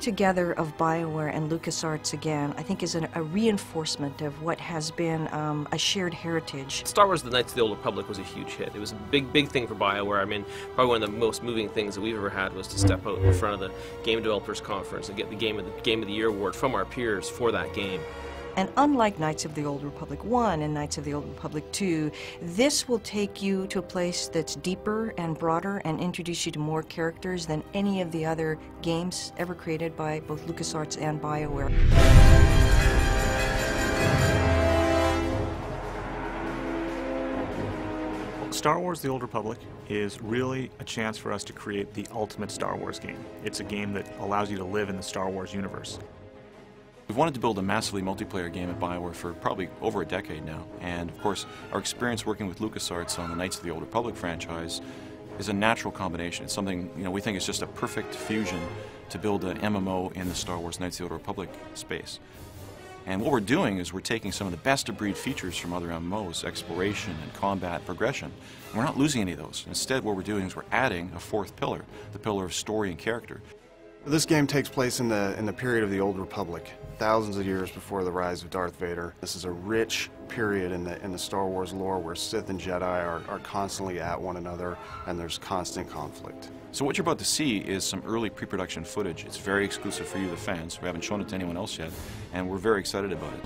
together of BioWare and LucasArts again, I think is a reinforcement of what has been a shared heritage. Star Wars: The Knights of the Old Republic was a huge hit. It was a big thing for BioWare. I mean, probably one of the most moving things that we've ever had was to step out in front of the Game Developers Conference and get the Game of the Year award from our peers for that game. And unlike Knights of the Old Republic 1 and Knights of the Old Republic 2, this will take you to a place that's deeper and broader and introduce you to more characters than any of the other games ever created by both LucasArts and BioWare. Star Wars: The Old Republic is really a chance for us to create the ultimate Star Wars game. It's a game that allows you to live in the Star Wars universe. We've wanted to build a massively multiplayer game at BioWare for probably over a decade now, and of course our experience working with LucasArts on the Knights of the Old Republic franchise is a natural combination. It's something, you know, we think is just a perfect fusion to build an MMO in the Star Wars Knights of the Old Republic space. And what we're doing is we're taking some of the best-of-breed features from other MMOs, exploration and combat progression, and we're not losing any of those. Instead, what we're doing is we're adding a fourth pillar, the pillar of story and character. This game takes place in the period of the Old Republic, thousands of years before the rise of Darth Vader. This is a rich period in the Star Wars lore where Sith and Jedi are constantly at one another, and there's constant conflict. So what you're about to see is some early pre-production footage. It's very exclusive for you, the fans. We haven't shown it to anyone else yet, and we're very excited about it.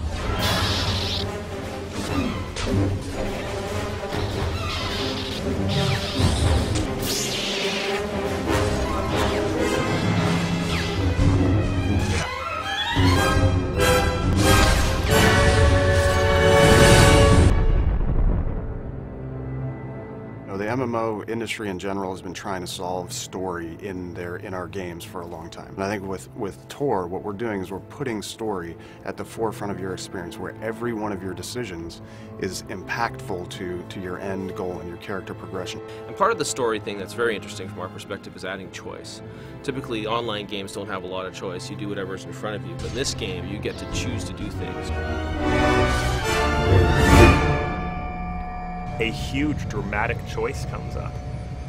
The MMO industry in general has been trying to solve story in our games for a long time. And I think with Tor, what we're doing is we're putting story at the forefront of your experience, where every one of your decisions is impactful to your end goal and your character progression. And part of the story thing that's very interesting from our perspective is adding choice. Typically, online games don't have a lot of choice. You do whatever's in front of you. But in this game, you get to choose to do things. A huge dramatic choice comes up.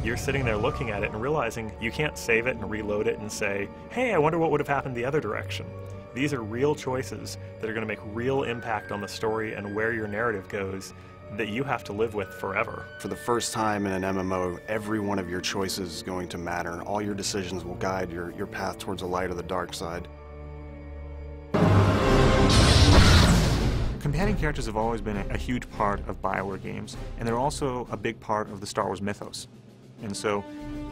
You're sitting there looking at it and realizing you can't save it and reload it and say, hey, I wonder what would have happened the other direction. These are real choices that are going to make real impact on the story and where your narrative goes that you have to live with forever. For the first time in an MMO, every one of your choices is going to matter, and all your decisions will guide your path towards the light or the dark side. Companion characters have always been a huge part of BioWare games, and they're also a big part of the Star Wars mythos. And so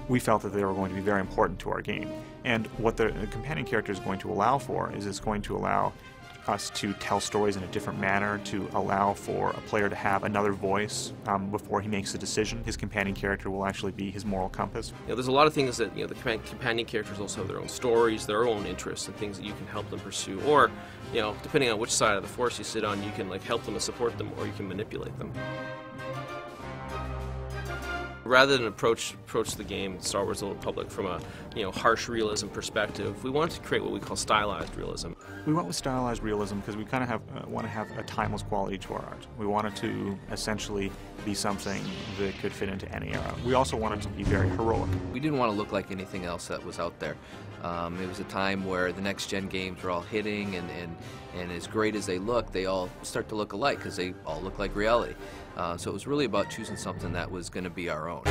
we felt that they were going to be very important to our game. And what the companion character is going to allow for is it's going to allow us to tell stories in a different manner, to allow for a player to have another voice before he makes a decision. His companion character will actually be his moral compass. You know, there's a lot of things that, you know, the companion characters also have their own stories, their own interests, and things that you can help them pursue. Or, you know, depending on which side of the Force you sit on, you can like help them and support them, or you can manipulate them. Rather than approach the game, Star Wars: The Old Republic, from a harsh realism perspective, we wanted to create what we call stylized realism. We went with stylized realism because we kind of want to have a timeless quality to our art. We wanted to essentially be something that could fit into any era. We also wanted to be very heroic. We didn't want to look like anything else that was out there. It was a time where the next-gen games were all hitting, and as great as they look, they all start to look alike because they all look like reality. So it was really about choosing something that was going to be our own.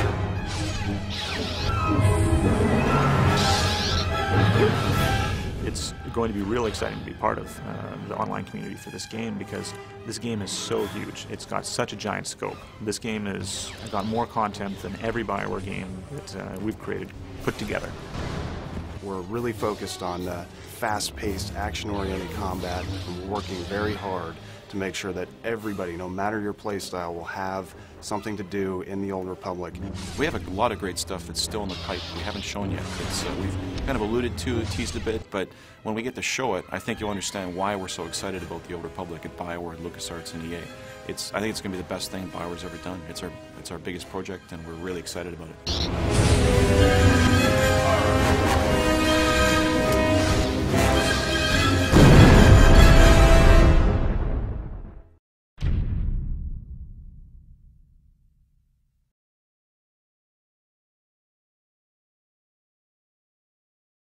It's going to be really exciting to be part of the online community for this game, because this game is so huge. It's got such a giant scope. This game has got more content than every BioWare game that we've created put together. We're really focused on fast-paced, action-oriented combat, and we're working very hard to make sure that everybody, no matter your playstyle, will have something to do in the Old Republic. We have a lot of great stuff that's still in the pipe we haven't shown yet. We've kind of alluded to, teased a bit, but when we get to show it, I think you'll understand why we're so excited about the Old Republic at BioWare, LucasArts, and EA. I think it's going to be the best thing BioWare's ever done. It's our biggest project, and we're really excited about it.